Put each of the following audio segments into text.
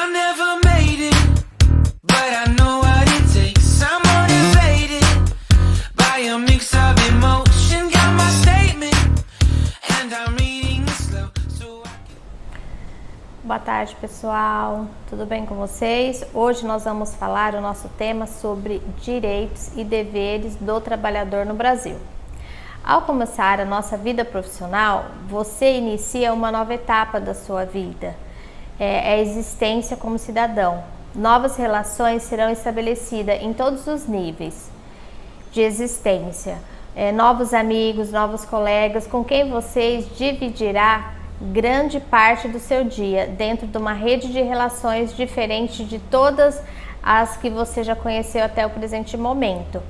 I never made it, but I know what it takes. I'm motivated by a mix of emotion. Got my statement, and I'm reading it slow, so I can... Boa tarde, pessoal. Tudo bem com vocês? Hoje nós vamos falar o nosso tema sobre direitos e deveres do trabalhador no Brasil. Ao começar a nossa vida profissional, você inicia uma nova etapa da sua vida, a existência como cidadão. Novas relações serão estabelecidas em todos os níveis de existência, novos amigos, novos colegas com quem você dividirá grande parte do seu dia dentro de uma rede de relações diferente de todas as que você já conheceu até o presente momento.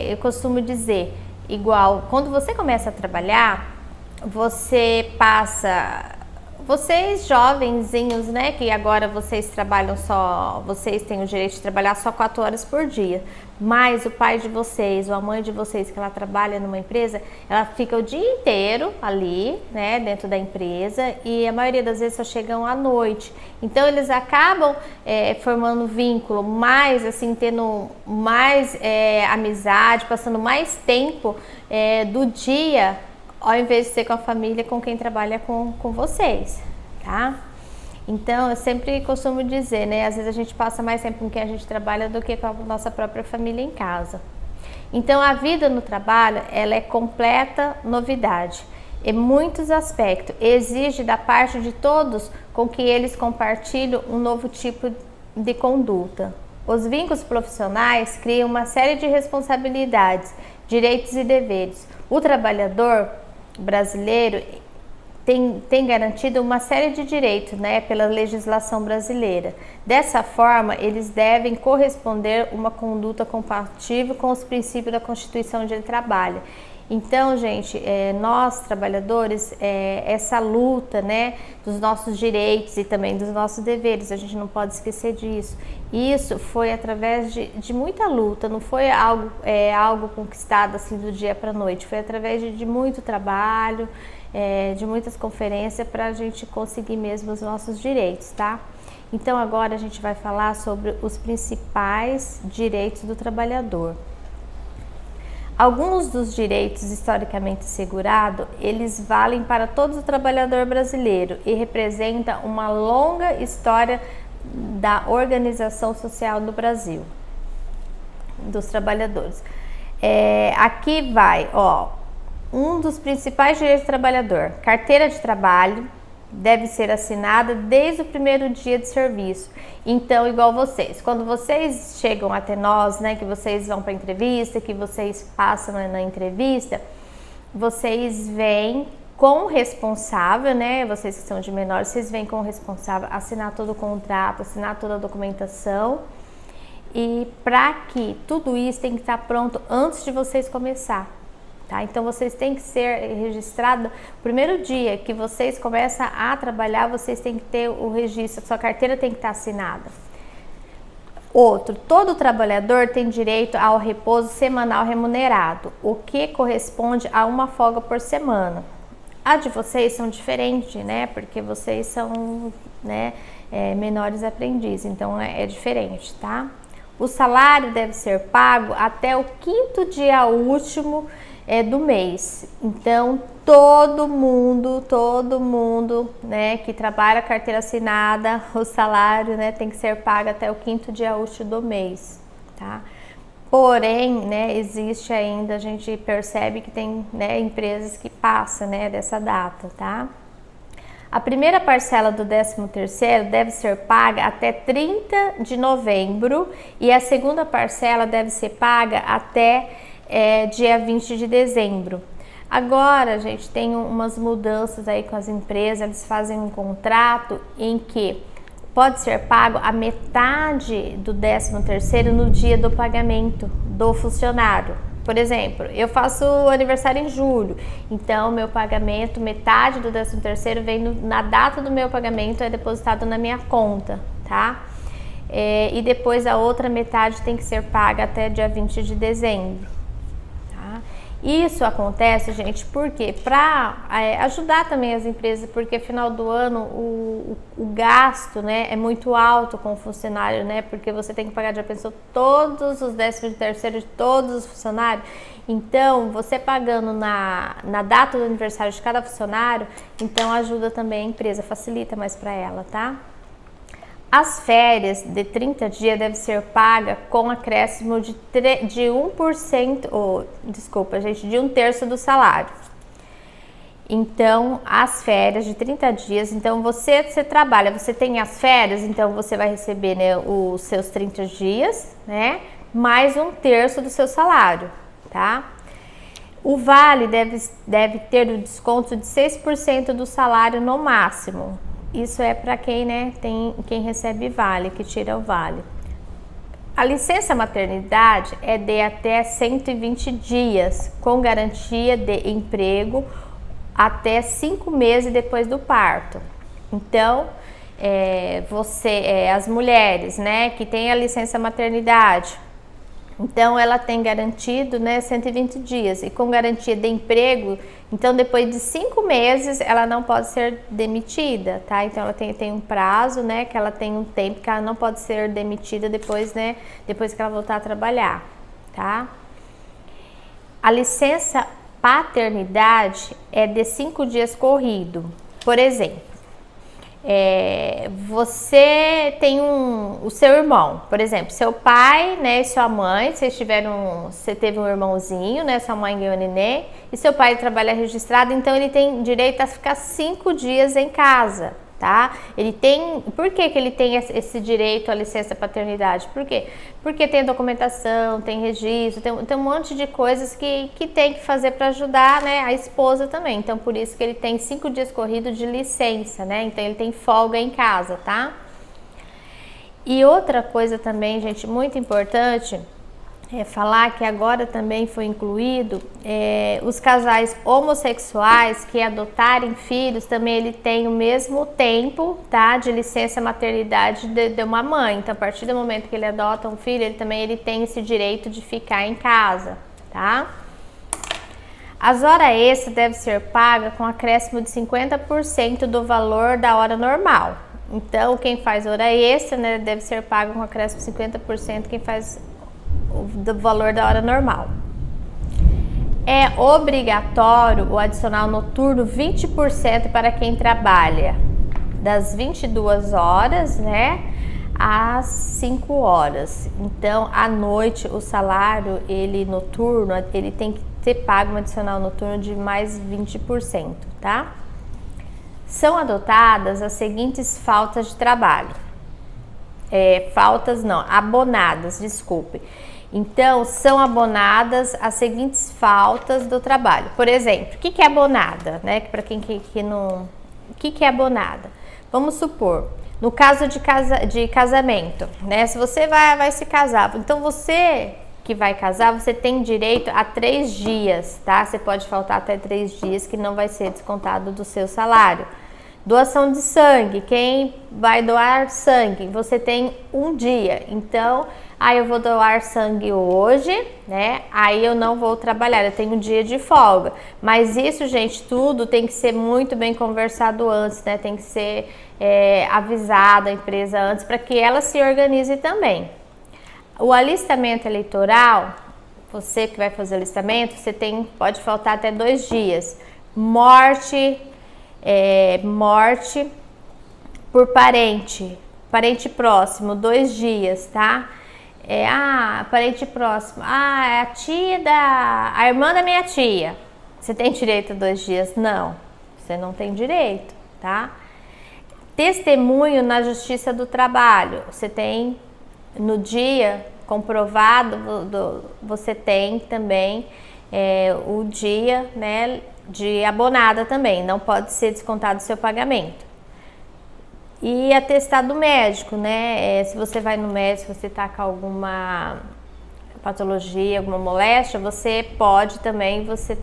Eu costumo dizer, igual, quando você começa a trabalhar, você passa, vocês jovenzinhos, né, que agora vocês trabalham só, vocês têm o direito de trabalhar só 4 horas por dia, mas o pai de vocês ou a mãe de vocês, que ela trabalha numa empresa, ela fica o dia inteiro ali, né, dentro da empresa, e a maioria das vezes só chegam à noite. Então eles acabam formando vínculo, mais assim, tendo mais amizade, passando mais tempo do dia, ao invés de ser com a família, com quem trabalha com vocês, tá? Então, eu sempre costumo dizer, né? Às vezes a gente passa mais tempo com quem a gente trabalha do que com a nossa própria família em casa. Então, a vida no trabalho, ela é completa novidade. Em muitos aspectos, exige da parte de todos com que eles compartilhem um novo tipo de conduta. Os vínculos profissionais criam uma série de responsabilidades, direitos e deveres. O trabalhador brasileiro tem garantido uma série de direitos, né, pela legislação brasileira. Dessa forma, eles devem corresponder uma conduta compatível com os princípios da Constituição onde ele trabalha. Então, gente, nós trabalhadores, essa luta, né, dos nossos direitos e também dos nossos deveres, a gente não pode esquecer disso. Isso foi através de muita luta, não foi algo conquistado assim do dia para a noite, foi através de muito trabalho, de muitas conferências para a gente conseguir mesmo os nossos direitos, tá? Então agora a gente vai falar sobre os principais direitos do trabalhador. Alguns dos direitos historicamente assegurados, eles valem para todo o trabalhador brasileiro e representam uma longa história da organização social do Brasil, dos trabalhadores. Aqui vai, um dos principais direitos do trabalhador: carteira de trabalho deve ser assinada desde o primeiro dia de serviço. Então, igual vocês, quando vocês chegam até nós, né, que vocês vão para entrevista, que vocês passam na entrevista, vocês vêm com o responsável, né, vocês que são de menor, vocês vêm com o responsável assinar todo o contrato, assinar toda a documentação, e para que tudo isso tem que estar pronto antes de vocês começar. Tá? Então vocês têm que ser registrados, o primeiro dia que vocês começam a trabalhar, vocês têm que ter o registro, sua carteira tem que estar assinada. Outro, todo trabalhador tem direito ao repouso semanal remunerado, o que corresponde a uma folga por semana. A de vocês são diferentes, né? Porque vocês são, né, menores aprendizes, então é diferente, tá? O salário deve ser pago até o 5º dia último do mês. Então todo mundo, né, que trabalha carteira assinada, o salário, né, tem que ser pago até o 5º dia útil do mês, tá? Porém, né, existe ainda, a gente percebe que tem, né, empresas que passam, né, dessa data, tá? A primeira parcela do 13º deve ser paga até 30 de novembro e a segunda parcela deve ser paga até dia 20 de dezembro. Agora, gente, tem umas mudanças aí com as empresas, eles fazem um contrato em que pode ser pago a metade do 13º no dia do pagamento do funcionário. Por exemplo, eu faço aniversário em julho, então meu pagamento, metade do 13º vem na data do meu pagamento, é depositado na minha conta, tá? E depois a outra metade tem que ser paga até dia 20 de dezembro. Isso acontece, gente, porque para ajudar também as empresas, porque final do ano o gasto, né, é muito alto com o funcionário, né, porque você tem que pagar, já pensou, todos os 13º de todos os funcionários. Então, você pagando na data do aniversário de cada funcionário, então ajuda também a empresa, facilita mais para ela, tá? As férias de 30 dias devem ser pagas com acréscimo de 1%, de 1/3 do salário. Então, as férias de 30 dias, então você trabalha, você tem as férias, então você vai receber, né, os seus 30 dias, né, mais 1/3 do seu salário, tá? O vale deve ter o desconto de 6% do salário no máximo. Isso é para quem, né, quem recebe vale, que tira o vale. A licença maternidade é de até 120 dias, com garantia de emprego até 5 meses depois do parto. Então, as mulheres, né, que têm a licença maternidade, então ela tem garantido, né, 120 dias e com garantia de emprego. Então depois de 5 meses ela não pode ser demitida, tá? Então ela tem um prazo, né, que ela tem um tempo que ela não pode ser demitida depois, né, depois que ela voltar a trabalhar, tá? A licença paternidade é de 5 dias corrido. Por exemplo, você tem o seu irmão, por exemplo, seu pai, né, e sua mãe, você teve um irmãozinho, né, sua mãe ganhou neném, e seu pai trabalha registrado, então ele tem direito a ficar 5 dias em casa, tá? Por que ele tem esse direito à licença paternidade? Por quê? Porque tem documentação, tem registro, tem um monte de coisas que tem que fazer para ajudar, né, a esposa também. Então, por isso que ele tem 5 dias corridos de licença, né? Então, ele tem folga em casa, tá? E outra coisa também, gente, muito importante falar que agora também foi incluído os casais homossexuais que adotarem filhos, também ele tem o mesmo tempo, tá, de licença maternidade de uma mãe. Então, a partir do momento que ele adota um filho, ele tem esse direito de ficar em casa, tá? As horas extras devem ser pagas com acréscimo de 50% do valor da hora normal. Então, quem faz hora extra, né, deve ser pago com acréscimo de 50%, quem faz do valor da hora normal. É obrigatório o adicional noturno 20% para quem trabalha das 22 horas, né, às 5 horas. Então, à noite, o salário noturno, ele tem que ter pago um adicional noturno de mais 20%, tá? São adotadas as seguintes faltas de trabalho. Abonadas, desculpe. Então, são abonadas as seguintes faltas do trabalho. Por exemplo, o que é abonada, né? Para quem que não... O que é abonada? Vamos supor, no caso de casamento, né? Se você vai se casar, então você que vai casar, você tem direito a 3 dias, tá? Você pode faltar até 3 dias que não vai ser descontado do seu salário. Doação de sangue, quem vai doar sangue, você tem 1 dia. Então, eu vou doar sangue hoje, né? Aí eu não vou trabalhar, eu tenho 1 dia de folga. Mas isso, gente, tudo tem que ser muito bem conversado antes, né? Tem que ser avisado a empresa antes para que ela se organize também. O alistamento eleitoral, você que vai fazer o alistamento, pode faltar até 2 dias. Morte por parente próximo, 2 dias, tá? Parente próximo, é a irmã da minha tia. Você tem direito a 2 dias? Não, você não tem direito, tá? Testemunho na Justiça do Trabalho, você tem no dia comprovado, você tem também o dia, né, de abonada também, não pode ser descontado do seu pagamento. E atestado médico, né, se você vai no médico, se você tá com alguma patologia, alguma moléstia, você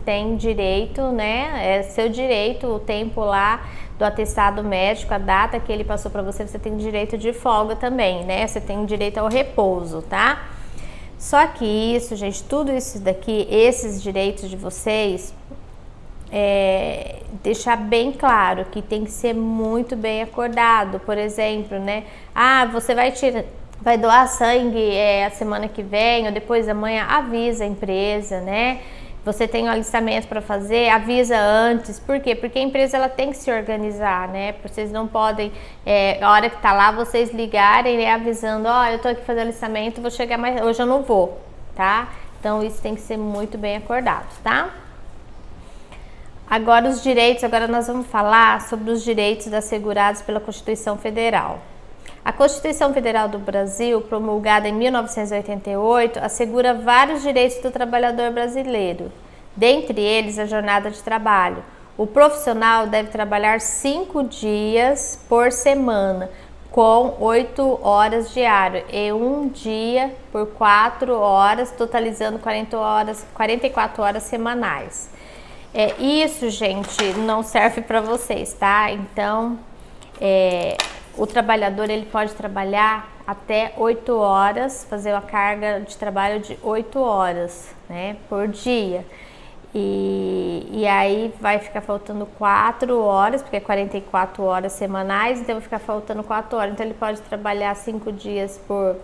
tem direito, né, é seu direito, o tempo lá do atestado médico, a data que ele passou para você, você tem direito de folga também, né, você tem direito ao repouso, tá? Só que isso, gente, tudo isso daqui, esses direitos de vocês, deixar bem claro que tem que ser muito bem acordado. Por exemplo, né? Você vai doar sangue a semana que vem ou depois da manhã, avisa a empresa, né? Você tem um alistamento para fazer, avisa antes. Por quê? Porque a empresa ela tem que se organizar, né? Vocês não podem, a hora que tá lá, vocês ligarem, né, avisando, eu tô aqui fazendo alistamento, vou chegar mais, hoje eu não vou, tá? Então isso tem que ser muito bem acordado, tá? Agora os direitos, agora nós vamos falar sobre os direitos assegurados pela Constituição Federal. A Constituição Federal do Brasil, promulgada em 1988, assegura vários direitos do trabalhador brasileiro, dentre eles a jornada de trabalho. O profissional deve trabalhar 5 dias por semana, com 8 horas diárias, e 1 dia por 4 horas, totalizando 44 horas semanais. Isso, gente, não serve para vocês, tá? Então, o trabalhador ele pode trabalhar até 8 horas, fazer uma carga de trabalho de 8 horas, né, por dia. E aí vai ficar faltando 4 horas, porque é 44 horas semanais, então vai ficar faltando 4 horas. Então ele pode trabalhar 5 dias por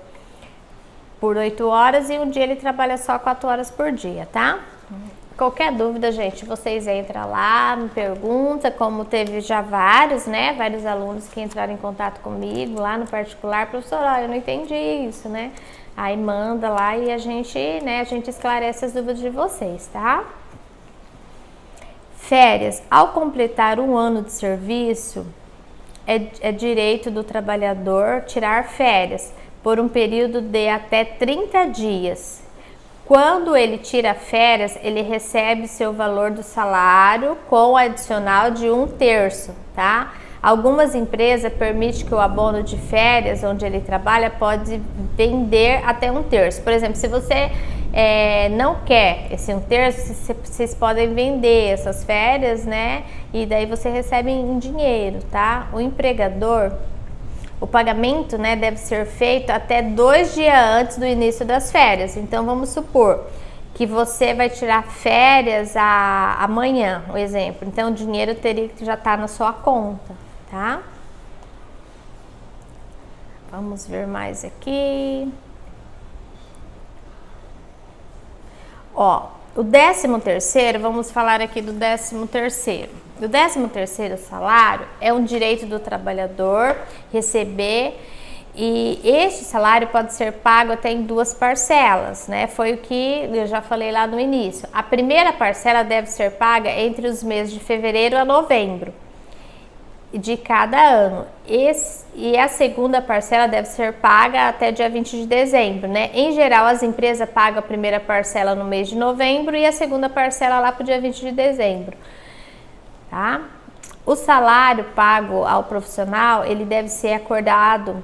8 horas e um dia ele trabalha só 4 horas por dia, tá? Qualquer dúvida, gente, vocês entram lá, me perguntam, como teve já vários, né? Vários alunos que entraram em contato comigo lá no particular, professor, eu não entendi isso, né? Aí manda lá e a gente esclarece as dúvidas de vocês, tá? Férias. Ao completar 1 ano de serviço, é direito do trabalhador tirar férias por um período de até 30 dias. Quando ele tira férias, ele recebe seu valor do salário com o adicional de 1/3, tá? Algumas empresas permitem que o abono de férias, onde ele trabalha, pode vender até 1/3. Por exemplo, se você não quer esse 1/3, vocês podem vender essas férias, né? E daí você recebe em dinheiro, tá? O empregador, o pagamento, né, deve ser feito até 2 dias antes do início das férias. Então, vamos supor que você vai tirar férias amanhã, um exemplo. Então, o dinheiro teria que já estar na sua conta, tá? Vamos ver mais aqui. O 13º, vamos falar aqui do 13º. O 13º salário é um direito do trabalhador receber, e este salário pode ser pago até em 2 parcelas, né? Foi o que eu já falei lá no início. A primeira parcela deve ser paga entre os meses de fevereiro a novembro de cada ano. E a segunda parcela deve ser paga até dia 20 de dezembro, né? Em geral, as empresas pagam a primeira parcela no mês de novembro e a segunda parcela lá para o dia 20 de dezembro. Tá? O salário pago ao profissional, ele deve ser acordado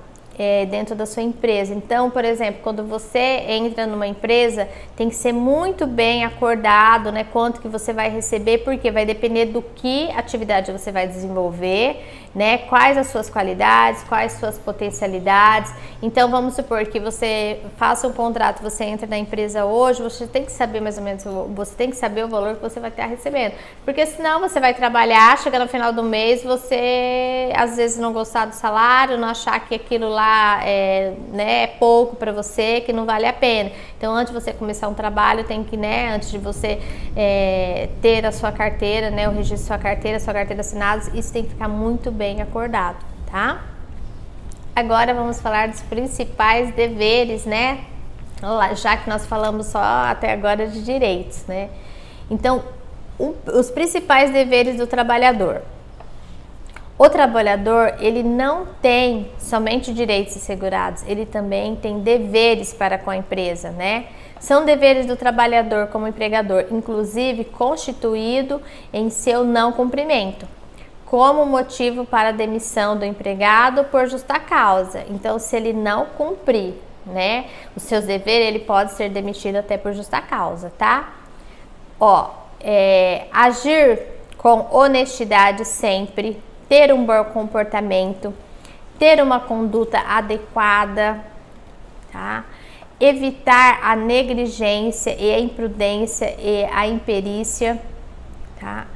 dentro da sua empresa. Então, por exemplo, quando você entra numa empresa, tem que ser muito bem acordado, né, quanto que você vai receber, porque vai depender do que atividade você vai desenvolver, né, quais as suas qualidades, quais as suas potencialidades. Então, vamos supor que você faça um contrato, você entra na empresa hoje, você tem que saber mais ou menos, você tem que saber o valor que você vai estar recebendo, porque senão você vai trabalhar, chega no final do mês, você às vezes não gostar do salário, não achar que aquilo lá é pouco para você, que não vale a pena. Então, antes de você começar um trabalho, tem que, né, antes de você ter a sua carteira, né, o registro da sua carteira assinada, isso tem que ficar muito bem acordado, tá? Agora vamos falar dos principais deveres, né? Já que nós falamos só até agora de direitos, né? Então, os principais deveres do trabalhador. O trabalhador, ele não tem somente direitos assegurados, ele também tem deveres para com a empresa, né? São deveres do trabalhador como empregador, inclusive constituído em seu não cumprimento, como motivo para a demissão do empregado por justa causa. Então, se ele não cumprir, né, os seus deveres, ele pode ser demitido até por justa causa, tá? Agir com honestidade sempre, ter um bom comportamento, ter uma conduta adequada, tá? evitar a negligência e a imprudência e a imperícia, tá?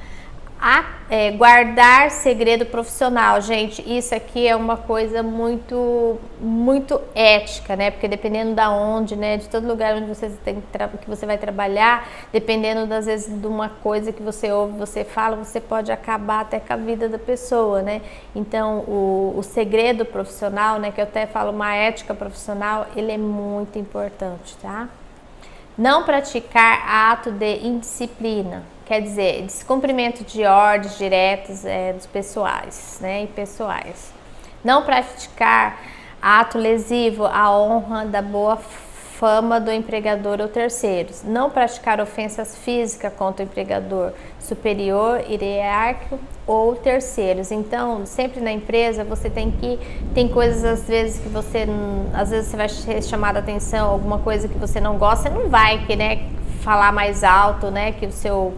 Guardar segredo profissional, gente, isso aqui é uma coisa muito ética, né? Porque dependendo da onde, né, de todo lugar onde você que você vai trabalhar, dependendo das vezes de uma coisa que você ouve, você fala, você pode acabar até com a vida da pessoa, né? Então, o segredo profissional, né, que eu até falo uma ética profissional, ele é muito importante, tá? Não praticar ato de indisciplina, quer dizer, descumprimento de ordens diretas dos pessoais, né, e pessoais. Não praticar ato lesivo à honra da boa fama do empregador ou terceiros. Não praticar ofensas físicas contra o empregador superior, hierárquico ou terceiros. Então, sempre na empresa você tem coisas às vezes que às vezes você vai ser chamada a atenção, alguma coisa que você não gosta, você não vai querer falar mais alto, né, que o seu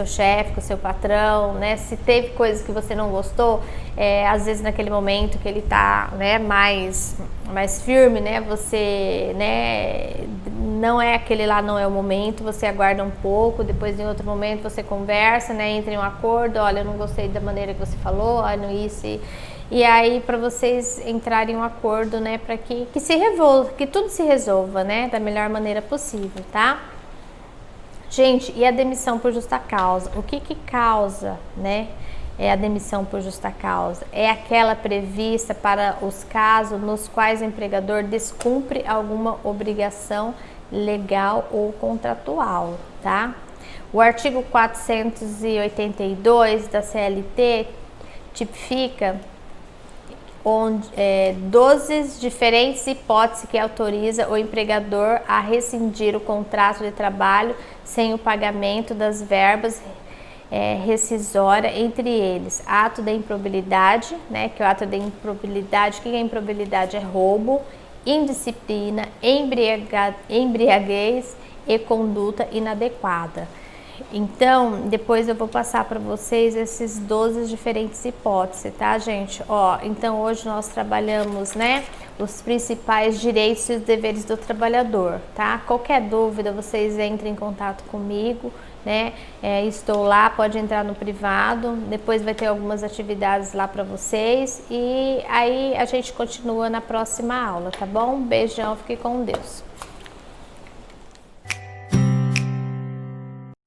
chefe, com o seu patrão, né? Se teve coisas que você não gostou, às vezes naquele momento que ele tá, né, mais firme, né? Você, né, não é aquele lá, não é o momento, você aguarda um pouco, depois em outro momento você conversa, né? Entra em um acordo, olha, eu não gostei da maneira que você falou, olha isso e aí para vocês entrarem em um acordo, né, para que tudo se resolva, né, da melhor maneira possível, tá? Gente, e a demissão por justa causa? O que causa, né, a demissão por justa causa? É aquela prevista para os casos nos quais o empregador descumpre alguma obrigação legal ou contratual, tá? O artigo 482 da CLT tipifica 12 diferentes hipóteses que autoriza o empregador a rescindir o contrato de trabalho sem o pagamento das verbas rescisórias, entre eles ato da improbidade, né, que é o ato da improbidade. O que é improbidade? É roubo, indisciplina, embriaguez e conduta inadequada. Então, depois eu vou passar para vocês esses 12 diferentes hipóteses, tá, gente? Ó, então hoje nós trabalhamos, né, os principais direitos e os deveres do trabalhador, tá? Qualquer dúvida, vocês entrem em contato comigo, né? Estou lá, pode entrar no privado, depois vai ter algumas atividades lá para vocês e aí a gente continua na próxima aula, tá bom? Beijão, fique com Deus.